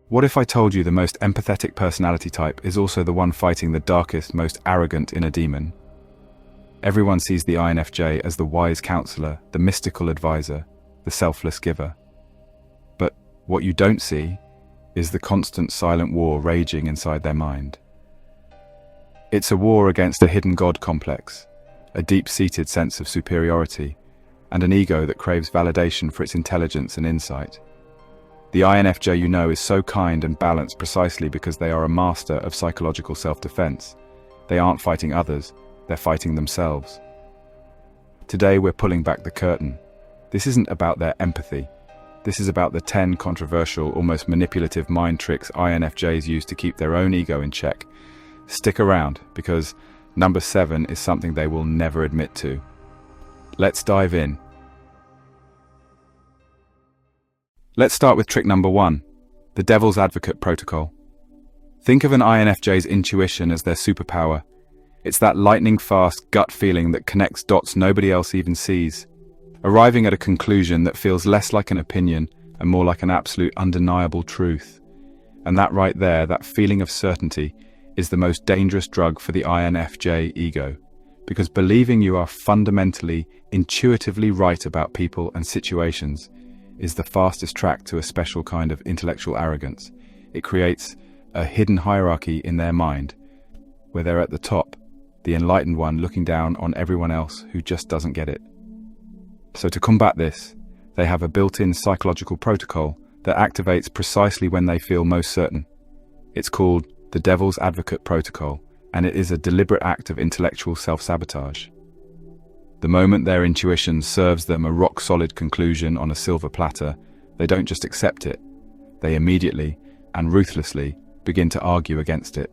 What if I told you the most empathetic personality type is also the one fighting the darkest, most arrogant inner demon? Everyone sees the INFJ as the wise counselor, the mystical advisor, the selfless giver. But what you don't see is the constant silent war raging inside their mind. It's a war against a hidden God complex, a deep-seated sense of superiority, and an ego that craves validation for its intelligence and insight. The INFJ you know is so kind and balanced precisely because they are a master of psychological self-defense. They aren't fighting others, they're fighting themselves. Today we're pulling back the curtain. This isn't about their empathy. This is about the 10 controversial, almost manipulative mind tricks INFJs use to keep their own ego in check. Stick around, because number 7 is something they will never admit to. Let's dive in. Let's start with trick number 1, the Devil's Advocate protocol. Think of an INFJ's intuition as their superpower. It's that lightning-fast gut feeling that connects dots nobody else even sees, arriving at a conclusion that feels less like an opinion and more like an absolute undeniable truth. And that right there, that feeling of certainty, is the most dangerous drug for the INFJ ego, because believing you are fundamentally, intuitively right about people and situations is the fastest track to a special kind of intellectual arrogance. It creates a hidden hierarchy in their mind, where they're at the top, the enlightened one looking down on everyone else who just doesn't get it. So to combat this, they have a built-in psychological protocol that activates precisely when they feel most certain. It's called the Devil's Advocate protocol, and it is a deliberate act of intellectual self-sabotage. The moment their intuition serves them a rock-solid conclusion on a silver platter, they don't just accept it, they immediately and ruthlessly begin to argue against it.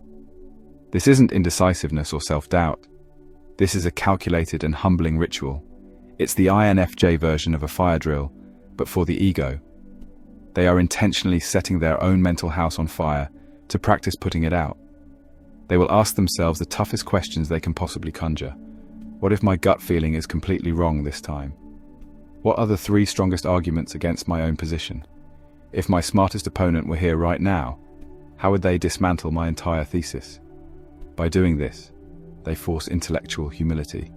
This isn't indecisiveness or self-doubt. This is a calculated and humbling ritual. It's the INFJ version of a fire drill, but for the ego. They are intentionally setting their own mental house on fire to practice putting it out. They will ask themselves the toughest questions they can possibly conjure. What if my gut feeling is completely wrong this time? What are the 3 strongest arguments against my own position? If my smartest opponent were here right now, how would they dismantle my entire thesis? By doing this, they force intellectual humility.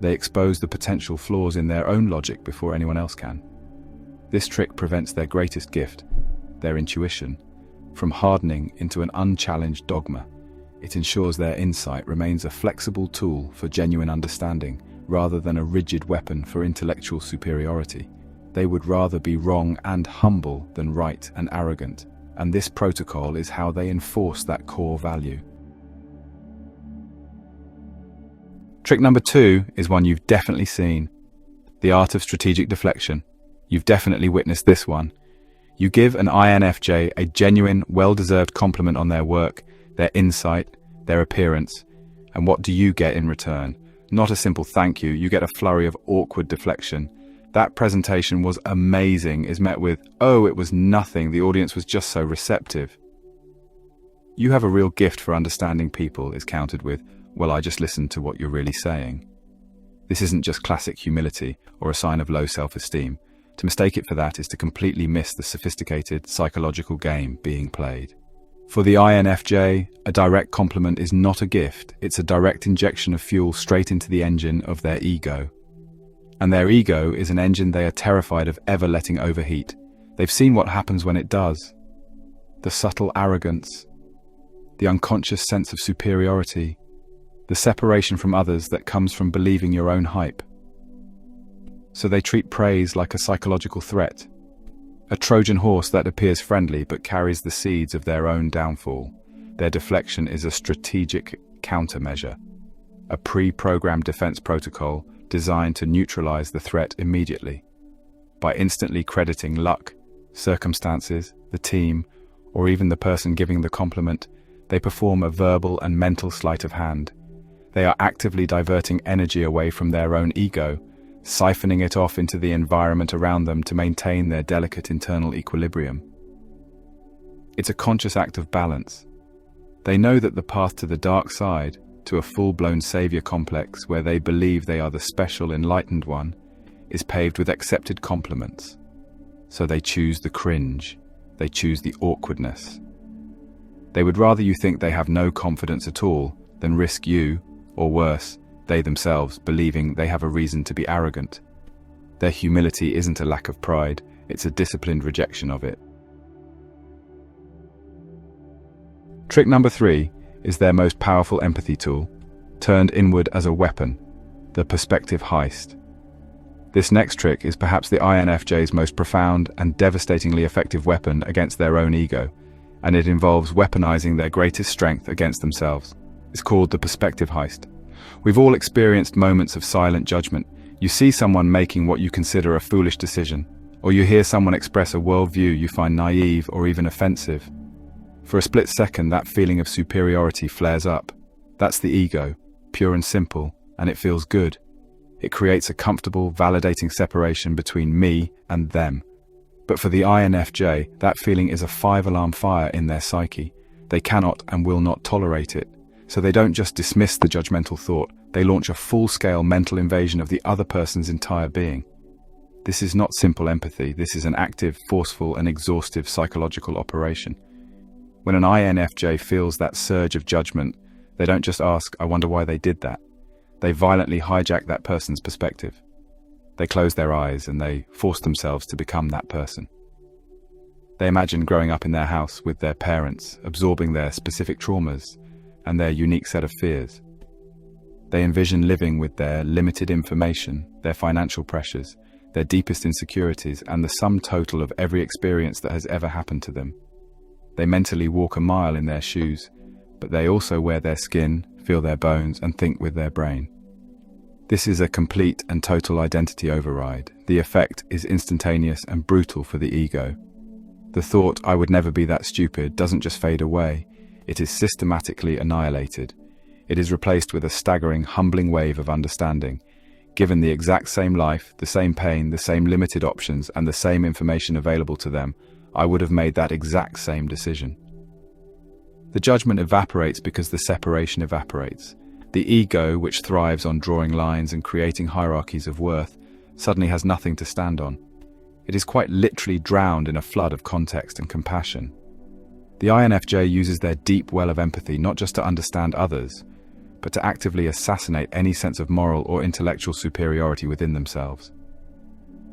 They expose the potential flaws in their own logic before anyone else can. This trick prevents their greatest gift, their intuition, from hardening into an unchallenged dogma. It ensures their insight remains a flexible tool for genuine understanding, rather than a rigid weapon for intellectual superiority. They would rather be wrong and humble than right and arrogant, and this protocol is how they enforce that core value. Trick number 2 is one you've definitely seen. The Art of Strategic Deflection. You've definitely witnessed this one. You give an INFJ a genuine, well-deserved compliment on their work, their insight, their appearance, and what do you get in return? Not a simple thank you, you get a flurry of awkward deflection. That presentation was amazing is met with, oh, it was nothing, the audience was just so receptive. You have a real gift for understanding people is countered with, well, I just listened to what you're really saying. This isn't just classic humility or a sign of low self-esteem. To mistake it for that is to completely miss the sophisticated psychological game being played. For the INFJ, a direct compliment is not a gift, it's a direct injection of fuel straight into the engine of their ego. And their ego is an engine they are terrified of ever letting overheat. They've seen what happens when it does. The subtle arrogance, the unconscious sense of superiority, the separation from others that comes from believing your own hype. So they treat praise like a psychological threat, a Trojan horse that appears friendly but carries the seeds of their own downfall. Their deflection is a strategic countermeasure, a pre-programmed defense protocol designed to neutralize the threat immediately. By instantly crediting luck, circumstances, the team, or even the person giving the compliment, they perform a verbal and mental sleight of hand. They are actively diverting energy away from their own ego, siphoning it off into the environment around them to maintain their delicate internal equilibrium. It's a conscious act of balance. They know that the path to the dark side, to a full-blown savior complex where they believe they are the special enlightened one, is paved with accepted compliments. So they choose the cringe, they choose the awkwardness. They would rather you think they have no confidence at all than risk you, or worse, they themselves, believing they have a reason to be arrogant. Their humility isn't a lack of pride, it's a disciplined rejection of it. Trick number 3 is their most powerful empathy tool, turned inward as a weapon, the perspective heist. This next trick is perhaps the INFJ's most profound and devastatingly effective weapon against their own ego, and it involves weaponizing their greatest strength against themselves. It's called the perspective heist. We've all experienced moments of silent judgment. You see someone making what you consider a foolish decision, or you hear someone express a worldview you find naive or even offensive. For a split second, that feeling of superiority flares up. That's the ego, pure and simple, and it feels good. It creates a comfortable, validating separation between me and them. But for the INFJ, that feeling is a 5-alarm fire in their psyche. They cannot and will not tolerate it. So they don't just dismiss the judgmental thought, they launch a full-scale mental invasion of the other person's entire being. This is not simple empathy, this is an active, forceful, and exhaustive psychological operation. When an INFJ feels that surge of judgment, they don't just ask, "I wonder why they did that." They violently hijack that person's perspective. They close their eyes and they force themselves to become that person. They imagine growing up in their house with their parents, absorbing their specific traumas and their unique set of fears. They envision living with their limited information, their financial pressures, their deepest insecurities, and the sum total of every experience that has ever happened to them. They mentally walk a mile in their shoes, but they also wear their skin, feel their bones, and think with their brain. This is a complete and total identity override. The effect is instantaneous and brutal for the ego. The thought, "I would never be that stupid," doesn't just fade away, it is systematically annihilated. It is replaced with a staggering, humbling wave of understanding. Given the exact same life, the same pain, the same limited options, and the same information available to them, I would have made that exact same decision. The judgment evaporates because the separation evaporates. The ego, which thrives on drawing lines and creating hierarchies of worth, suddenly has nothing to stand on. It is quite literally drowned in a flood of context and compassion. The INFJ uses their deep well of empathy not just to understand others, but to actively assassinate any sense of moral or intellectual superiority within themselves.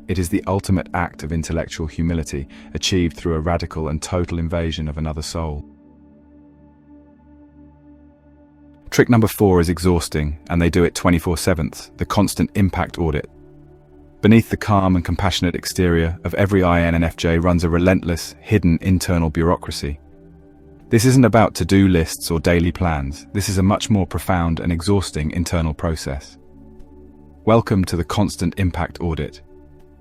It is the ultimate act of intellectual humility, achieved through a radical and total invasion of another soul. Trick number 4 is exhausting, and they do it 24/7, the constant impact audit. Beneath the calm and compassionate exterior of every INFJ runs a relentless, hidden internal bureaucracy. This isn't about to-do lists or daily plans. This is a much more profound and exhausting internal process. Welcome to the constant impact audit.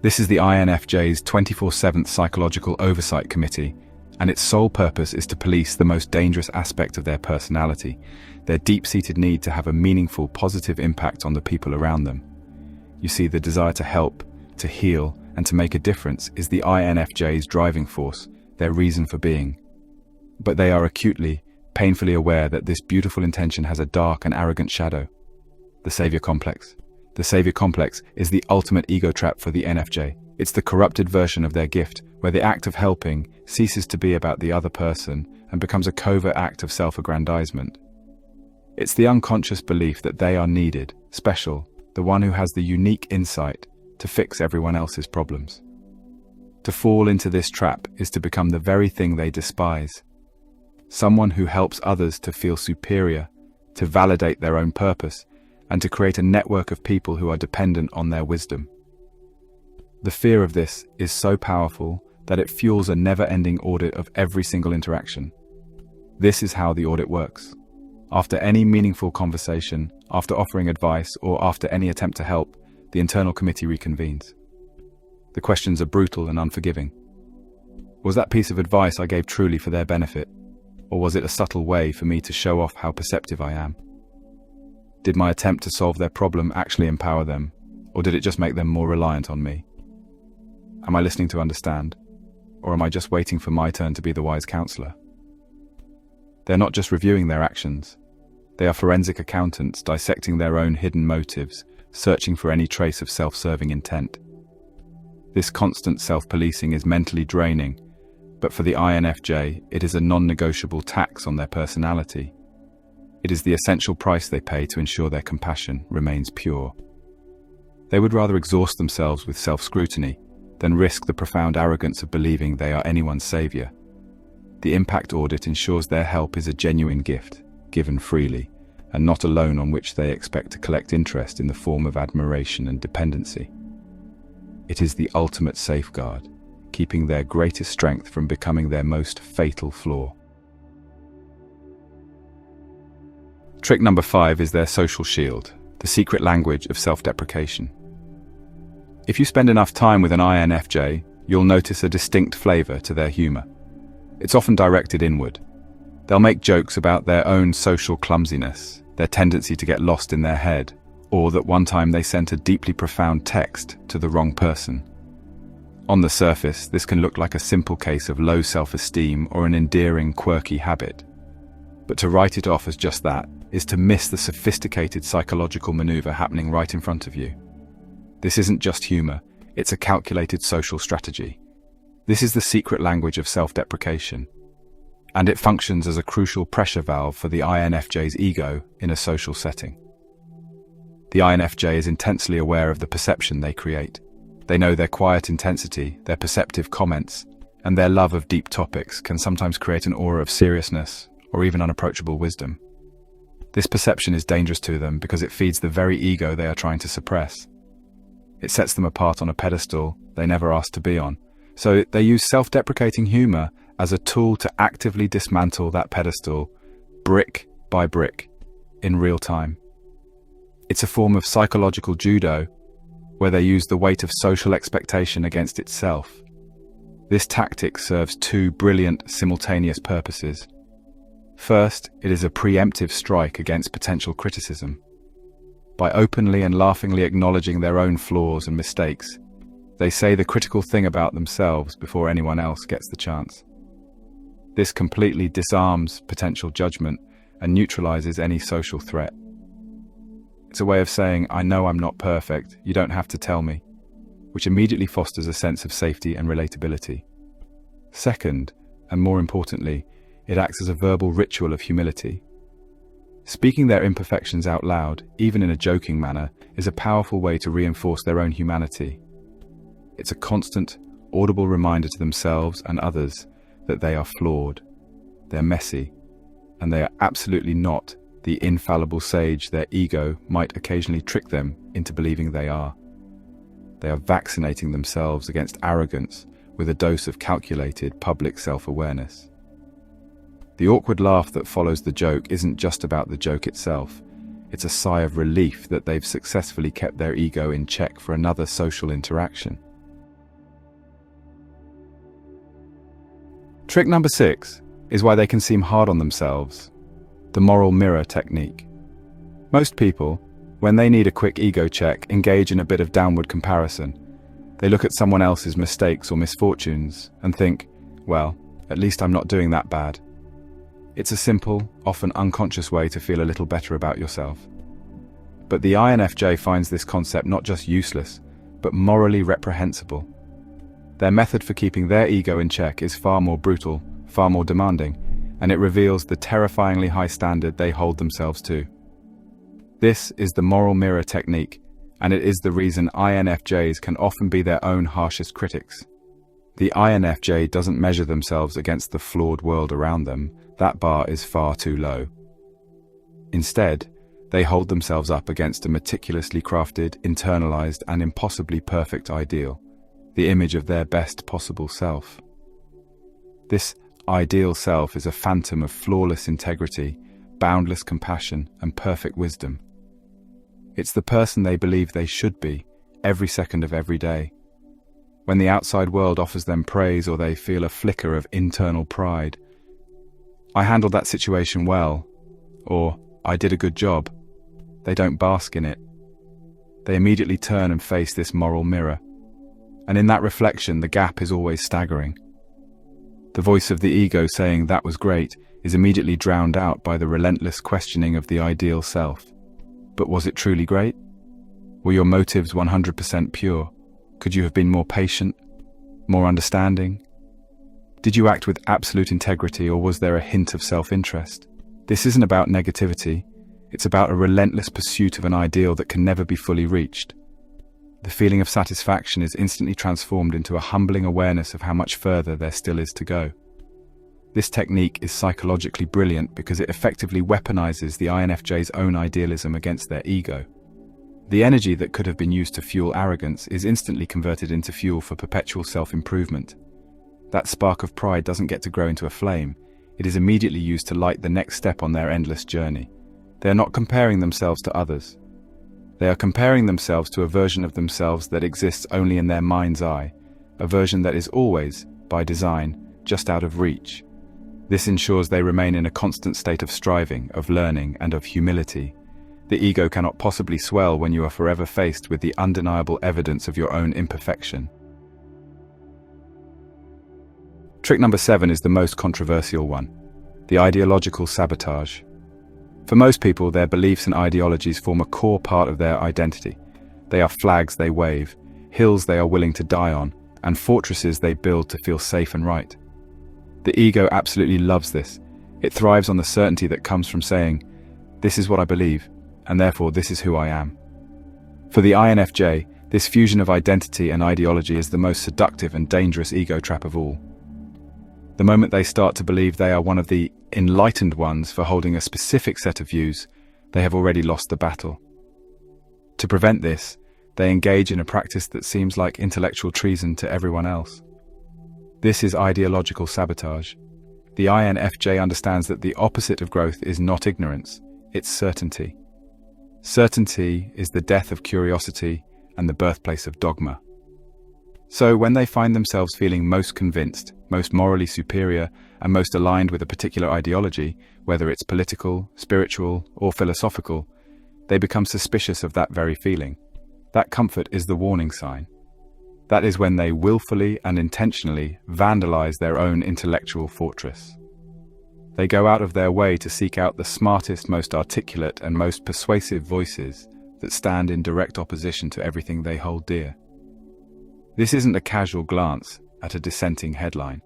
This is the INFJ's 24/7 psychological oversight committee, and its sole purpose is to police the most dangerous aspect of their personality, their deep-seated need to have a meaningful, positive impact on the people around them. You see, the desire to help, to heal, and to make a difference is the INFJ's driving force, their reason for being. But they are acutely, painfully aware that this beautiful intention has a dark and arrogant shadow: the savior complex. The savior complex is the ultimate ego trap for the NFJ. It's the corrupted version of their gift, where the act of helping ceases to be about the other person and becomes a covert act of self-aggrandizement. It's the unconscious belief that they are needed, special, the one who has the unique insight to fix everyone else's problems. To fall into this trap is to become the very thing they despise. Someone who helps others to feel superior, to validate their own purpose, and to create a network of people who are dependent on their wisdom. The fear of this is so powerful that it fuels a never-ending audit of every single interaction. This is how the audit works. After any meaningful conversation, after offering advice, or after any attempt to help, the internal committee reconvenes. The questions are brutal and unforgiving. Was that piece of advice I gave truly for their benefit? Or was it a subtle way for me to show off how perceptive I am? Did my attempt to solve their problem actually empower them, or did it just make them more reliant on me? Am I listening to understand, or am I just waiting for my turn to be the wise counselor? They're not just reviewing their actions. They are forensic accountants dissecting their own hidden motives, searching for any trace of self-serving intent. This constant self-policing is mentally draining, But for the INFJ, it is a non-negotiable tax on their personality. It is the essential price they pay to ensure their compassion remains pure. They would rather exhaust themselves with self-scrutiny than risk the profound arrogance of believing they are anyone's savior. The impact audit ensures their help is a genuine gift, given freely, and not a loan on which they expect to collect interest in the form of admiration and dependency. It is the ultimate safeguard, keeping their greatest strength from becoming their most fatal flaw. Trick number 5 is their social shield, the secret language of self-deprecation. If you spend enough time with an INFJ, you'll notice a distinct flavor to their humor. It's often directed inward. They'll make jokes about their own social clumsiness, their tendency to get lost in their head, or that one time they sent a deeply profound text to the wrong person. On the surface, this can look like a simple case of low self-esteem or an endearing, quirky habit. But to write it off as just that is to miss the sophisticated psychological maneuver happening right in front of you. This isn't just humor, it's a calculated social strategy. This is the secret language of self-deprecation, and it functions as a crucial pressure valve for the INFJ's ego in a social setting. The INFJ is intensely aware of the perception they create. They know their quiet intensity, their perceptive comments, and their love of deep topics can sometimes create an aura of seriousness or even unapproachable wisdom. This perception is dangerous to them because it feeds the very ego they are trying to suppress. It sets them apart on a pedestal they never asked to be on. So they use self-deprecating humor as a tool to actively dismantle that pedestal, brick by brick, in real time. It's a form of psychological judo, where they use the weight of social expectation against itself. This tactic serves two brilliant, simultaneous purposes. First, it is a preemptive strike against potential criticism. By openly and laughingly acknowledging their own flaws and mistakes, they say the critical thing about themselves before anyone else gets the chance. This completely disarms potential judgment and neutralizes any social threat. It's a way of saying, I know I'm not perfect, you don't have to tell me, which immediately fosters a sense of safety and relatability. Second, and more importantly, it acts as a verbal ritual of humility. Speaking their imperfections out loud, even in a joking manner, is a powerful way to reinforce their own humanity. It's a constant, audible reminder to themselves and others that they are flawed, they're messy, and they are absolutely not the infallible sage their ego might occasionally trick them into believing they are. They are vaccinating themselves against arrogance with a dose of calculated public self-awareness. The awkward laugh that follows the joke isn't just about the joke itself. It's a sigh of relief that they've successfully kept their ego in check for another social interaction. Trick number 6 is why they can seem hard on themselves. The moral mirror technique. Most people, when they need a quick ego check, engage in a bit of downward comparison. They look at someone else's mistakes or misfortunes and think, well, at least I'm not doing that bad. It's a simple, often unconscious way to feel a little better about yourself. But the INFJ finds this concept not just useless, but morally reprehensible. Their method for keeping their ego in check is far more brutal, far more demanding, and it reveals the terrifyingly high standard they hold themselves to. This is the moral mirror technique, and it is the reason INFJs can often be their own harshest critics. The INFJ doesn't measure themselves against the flawed world around them. That bar is far too low. Instead, they hold themselves up against a meticulously crafted, internalized, and impossibly perfect ideal, the image of their best possible self. This ideal self is a phantom of flawless integrity, boundless compassion, and perfect wisdom. It's the person they believe they should be, every second of every day. When the outside world offers them praise or they feel a flicker of internal pride, I handled that situation well, or I did a good job, they don't bask in it. They immediately turn and face this moral mirror. And in that reflection, the gap is always staggering. The voice of the ego saying that was great is immediately drowned out by the relentless questioning of the ideal self. But was it truly great? Were your motives 100% pure? Could you have been more patient, more understanding? Did you act with absolute integrity, or was there a hint of self-interest? This isn't about negativity. It's about a relentless pursuit of an ideal that can never be fully reached. The feeling of satisfaction is instantly transformed into a humbling awareness of how much further there still is to go. This technique is psychologically brilliant because it effectively weaponizes the INFJ's own idealism against their ego. The energy that could have been used to fuel arrogance is instantly converted into fuel for perpetual self-improvement. That spark of pride doesn't get to grow into a flame. It is immediately used to light the next step on their endless journey. They are not comparing themselves to others. They are comparing themselves to a version of themselves that exists only in their mind's eye, a version that is always, by design, just out of reach. This ensures they remain in a constant state of striving, of learning, and of humility. The ego cannot possibly swell when you are forever faced with the undeniable evidence of your own imperfection. Trick number 7 is the most controversial one: the ideological sabotage. For most people, their beliefs and ideologies form a core part of their identity. They are flags they wave, hills they are willing to die on, and fortresses they build to feel safe and right. The ego absolutely loves this. It thrives on the certainty that comes from saying, "This is what I believe, and therefore this is who I am." For the INFJ, this fusion of identity and ideology is the most seductive and dangerous ego trap of all. The moment they start to believe they are one of the enlightened ones for holding a specific set of views, they have already lost the battle. To prevent this, they engage in a practice that seems like intellectual treason to everyone else. This is ideological sabotage. The INFJ understands that the opposite of growth is not ignorance, it's certainty. Certainty is the death of curiosity and the birthplace of dogma. So when they find themselves feeling most convinced, most morally superior, and most aligned with a particular ideology, whether it's political, spiritual, or philosophical, they become suspicious of that very feeling. That comfort is the warning sign. That is when they willfully and intentionally vandalize their own intellectual fortress. They go out of their way to seek out the smartest, most articulate, and most persuasive voices that stand in direct opposition to everything they hold dear. This isn't a casual glance at a dissenting headline.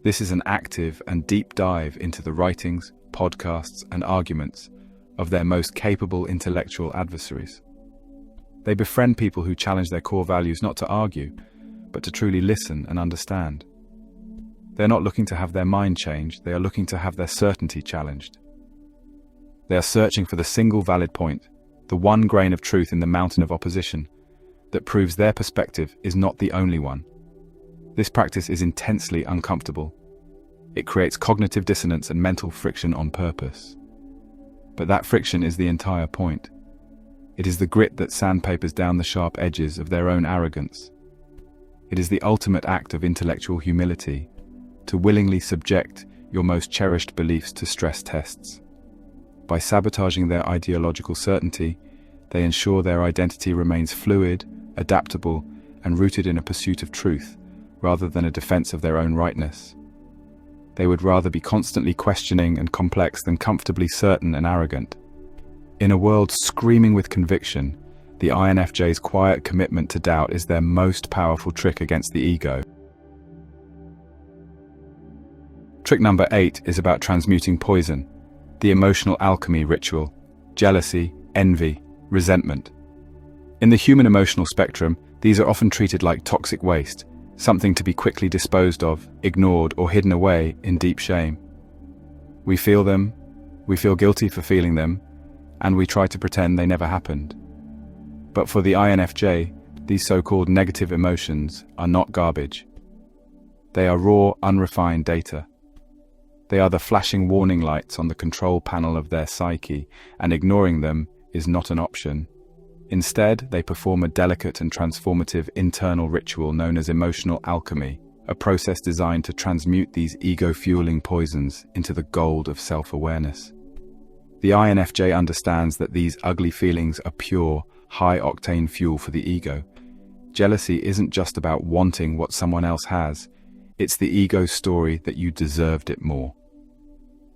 This is an active and deep dive into the writings, podcasts, and arguments of their most capable intellectual adversaries. They befriend people who challenge their core values not to argue, but to truly listen and understand. They're not looking to have their mind changed, they are looking to have their certainty challenged. They are searching for the single valid point, the one grain of truth in the mountain of opposition, that proves their perspective is not the only one. This practice is intensely uncomfortable. It creates cognitive dissonance and mental friction on purpose. But that friction is the entire point. It is the grit that sandpapers down the sharp edges of their own arrogance. It is the ultimate act of intellectual humility, to willingly subject your most cherished beliefs to stress tests. By sabotaging their ideological certainty, they ensure their identity remains fluid, adaptable, and rooted in a pursuit of truth, rather than a defense of their own rightness. They would rather be constantly questioning and complex than comfortably certain and arrogant. In a world screaming with conviction, the INFJ's quiet commitment to doubt is their most powerful trick against the ego. Trick number 8 is about transmuting poison, the emotional alchemy ritual: jealousy, envy, resentment. In the human emotional spectrum, these are often treated like toxic waste, something to be quickly disposed of, ignored, or hidden away in deep shame. We feel them, we feel guilty for feeling them, and we try to pretend they never happened. But for the INFJ, these so-called negative emotions are not garbage. They are raw, unrefined data. They are the flashing warning lights on the control panel of their psyche, and ignoring them is not an option. Instead, they perform a delicate and transformative internal ritual known as emotional alchemy, a process designed to transmute these ego-fueling poisons into the gold of self-awareness. The INFJ understands that these ugly feelings are pure, high-octane fuel for the ego. Jealousy isn't just about wanting what someone else has, it's the ego's story that you deserved it more.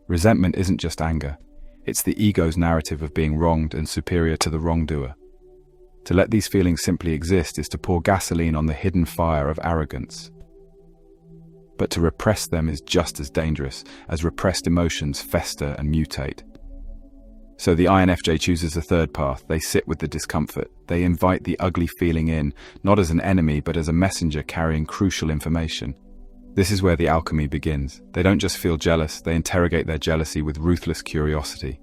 Resentment isn't just anger, it's the ego's narrative of being wronged and superior to the wrongdoer. To let these feelings simply exist is to pour gasoline on the hidden fire of arrogance. but to repress them is just as dangerous, as repressed emotions fester and mutate. So the INFJ chooses a third path. They sit with the discomfort. They invite the ugly feeling in, not as an enemy, but as a messenger carrying crucial information. This is where the alchemy begins. They don't just feel jealous, they interrogate their jealousy with ruthless curiosity.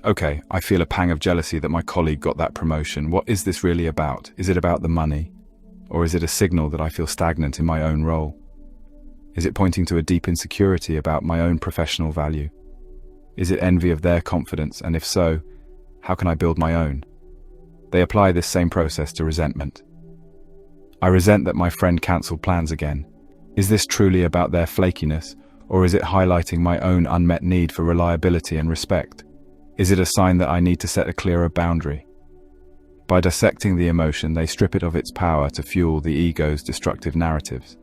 Okay, I feel a pang of jealousy that my colleague got that promotion. What is this really about? Is it about the money? Or is it a signal that I feel stagnant in my own role? Is it pointing to a deep insecurity about my own professional value? Is it envy of their confidence? And if so, how can I build my own? They apply this same process to resentment. I resent that my friend cancelled plans again. Is this truly about their flakiness, or is it highlighting my own unmet need for reliability and respect? Is it a sign that I need to set a clearer boundary? By dissecting the emotion, they strip it of its power to fuel the ego's destructive narratives.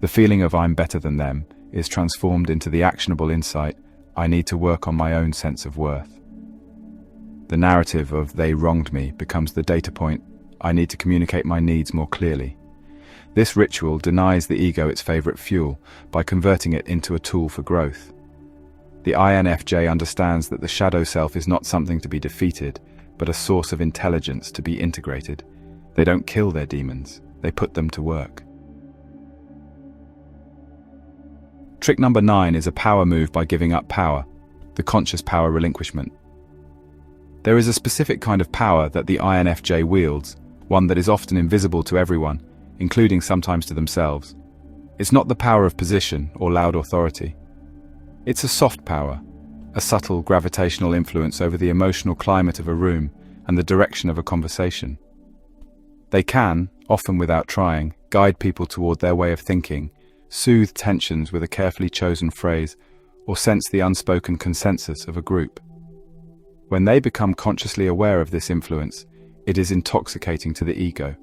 The feeling of I'm better than them is transformed into the actionable insight, I need to work on my own sense of worth. The narrative of they wronged me becomes the data point, I need to communicate my needs more clearly. This ritual denies the ego its favorite fuel by converting it into a tool for growth. The INFJ understands that the shadow self is not something to be defeated, but a source of intelligence to be integrated. They don't kill their demons, they put them to work. Trick number 9 is a power move by giving up power, the conscious power relinquishment. There is a specific kind of power that the INFJ wields, one that is often invisible to everyone, including sometimes to themselves. It's not the power of position or loud authority. It's a soft power, a subtle gravitational influence over the emotional climate of a room and the direction of a conversation. They can, often without trying, guide people toward their way of thinking, soothe tensions with a carefully chosen phrase, or sense the unspoken consensus of a group. When they become consciously aware of this influence, it is intoxicating to the ego.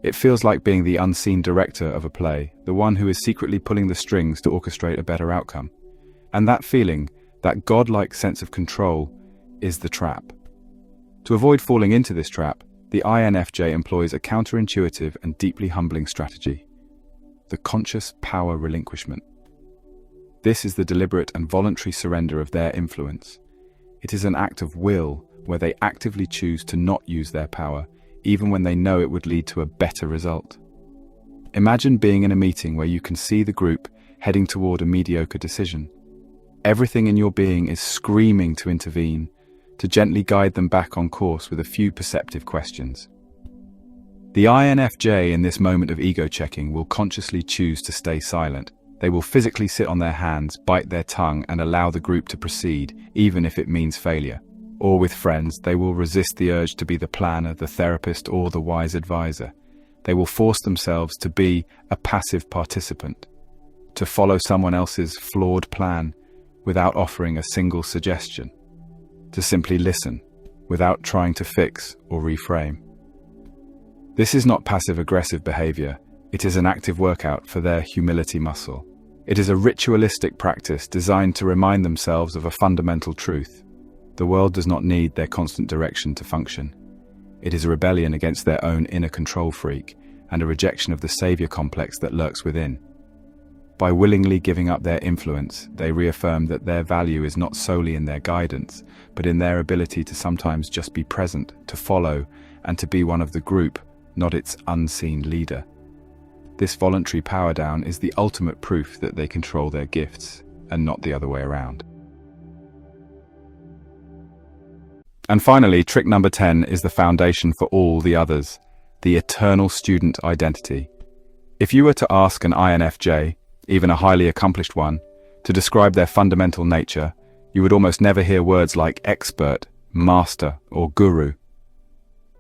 It feels like being the unseen director of a play, the one who is secretly pulling the strings to orchestrate a better outcome. And that feeling, that godlike sense of control, is the trap. To avoid falling into this trap, the INFJ employs a counterintuitive and deeply humbling strategy: the conscious power relinquishment. This is the deliberate and voluntary surrender of their influence. It is an act of will where they actively choose to not use their power, even when they know it would lead to a better result. Imagine being in a meeting where you can see the group heading toward a mediocre decision. Everything in your being is screaming to intervene, to gently guide them back on course with a few perceptive questions. The INFJ in this moment of ego-checking will consciously choose to stay silent. They will physically sit on their hands, bite their tongue, and allow the group to proceed, even if it means failure. Or with friends, they will resist the urge to be the planner, the therapist, or the wise advisor. They will force themselves to be a passive participant, to follow someone else's flawed plan without offering a single suggestion, to simply listen without trying to fix or reframe. This is not passive-aggressive behavior, it is an active workout for their humility muscle. It is a ritualistic practice designed to remind themselves of a fundamental truth. The world does not need their constant direction to function. It is a rebellion against their own inner control freak and a rejection of the savior complex that lurks within. By willingly giving up their influence, they reaffirm that their value is not solely in their guidance, but in their ability to sometimes just be present, to follow, and to be one of the group, not its unseen leader. This voluntary power down is the ultimate proof that they control their gifts, and not the other way around. And finally, trick number 10 is the foundation for all the others, the eternal student identity. If you were to ask an INFJ, even a highly accomplished one, to describe their fundamental nature, you would almost never hear words like expert, master, or guru.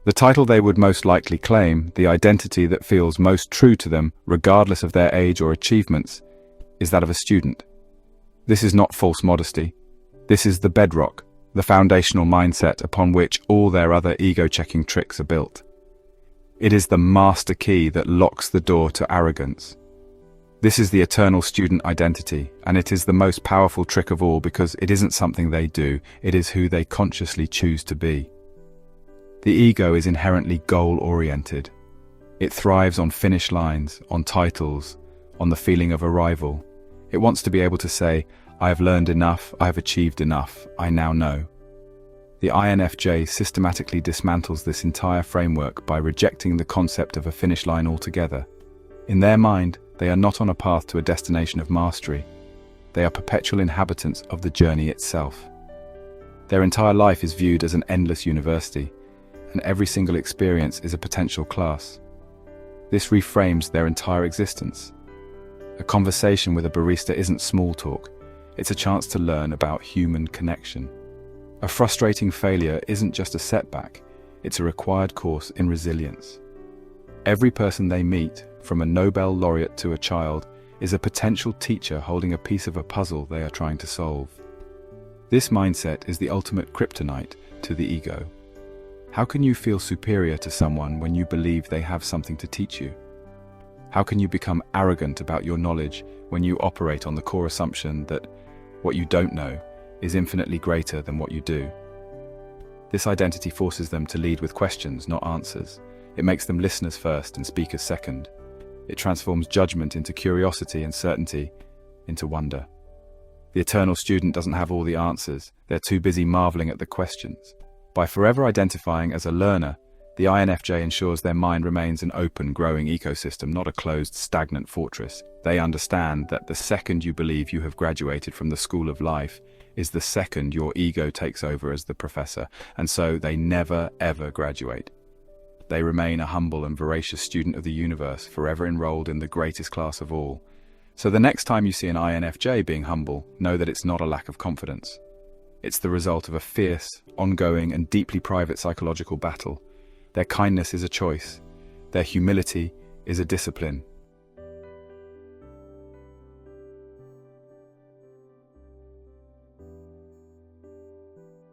The title they would most likely claim, the identity that feels most true to them, regardless of their age or achievements, is that of a student. This is not false modesty. This is the bedrock, the foundational mindset upon which all their other ego-checking tricks are built. It is the master key that locks the door to arrogance. This is the eternal student identity, and it is the most powerful trick of all because it isn't something they do, it is who they consciously choose to be. The ego is inherently goal-oriented. It thrives on finish lines, on titles, on the feeling of arrival. It wants to be able to say, I have learned enough, I have achieved enough, I now know. The INFJ systematically dismantles this entire framework by rejecting the concept of a finish line altogether. In their mind, they are not on a path to a destination of mastery. They are perpetual inhabitants of the journey itself. Their entire life is viewed as an endless university, and every single experience is a potential class. This reframes their entire existence. A conversation with a barista isn't small talk, it's a chance to learn about human connection. A frustrating failure isn't just a setback, it's a required course in resilience. Every person they meet, from a Nobel laureate to a child, is a potential teacher holding a piece of a puzzle they are trying to solve. This mindset is the ultimate kryptonite to the ego. How can you feel superior to someone when you believe they have something to teach you? How can you become arrogant about your knowledge when you operate on the core assumption that what you don't know is infinitely greater than what you do? This identity forces them to lead with questions, not answers. It makes them listeners first and speakers second. It transforms judgment into curiosity and certainty into wonder. The eternal student doesn't have all the answers. They're too busy marveling at the questions. By forever identifying as a learner, the INFJ ensures their mind remains an open, growing ecosystem, not a closed, stagnant fortress. They understand that the second you believe you have graduated from the school of life is the second your ego takes over as the professor, and so they never, ever graduate. They remain a humble and voracious student of the universe, forever enrolled in the greatest class of all. So the next time you see an INFJ being humble, know that it's not a lack of confidence. It's the result of a fierce, ongoing, and deeply private psychological battle. Their kindness is a choice. Their humility is a discipline.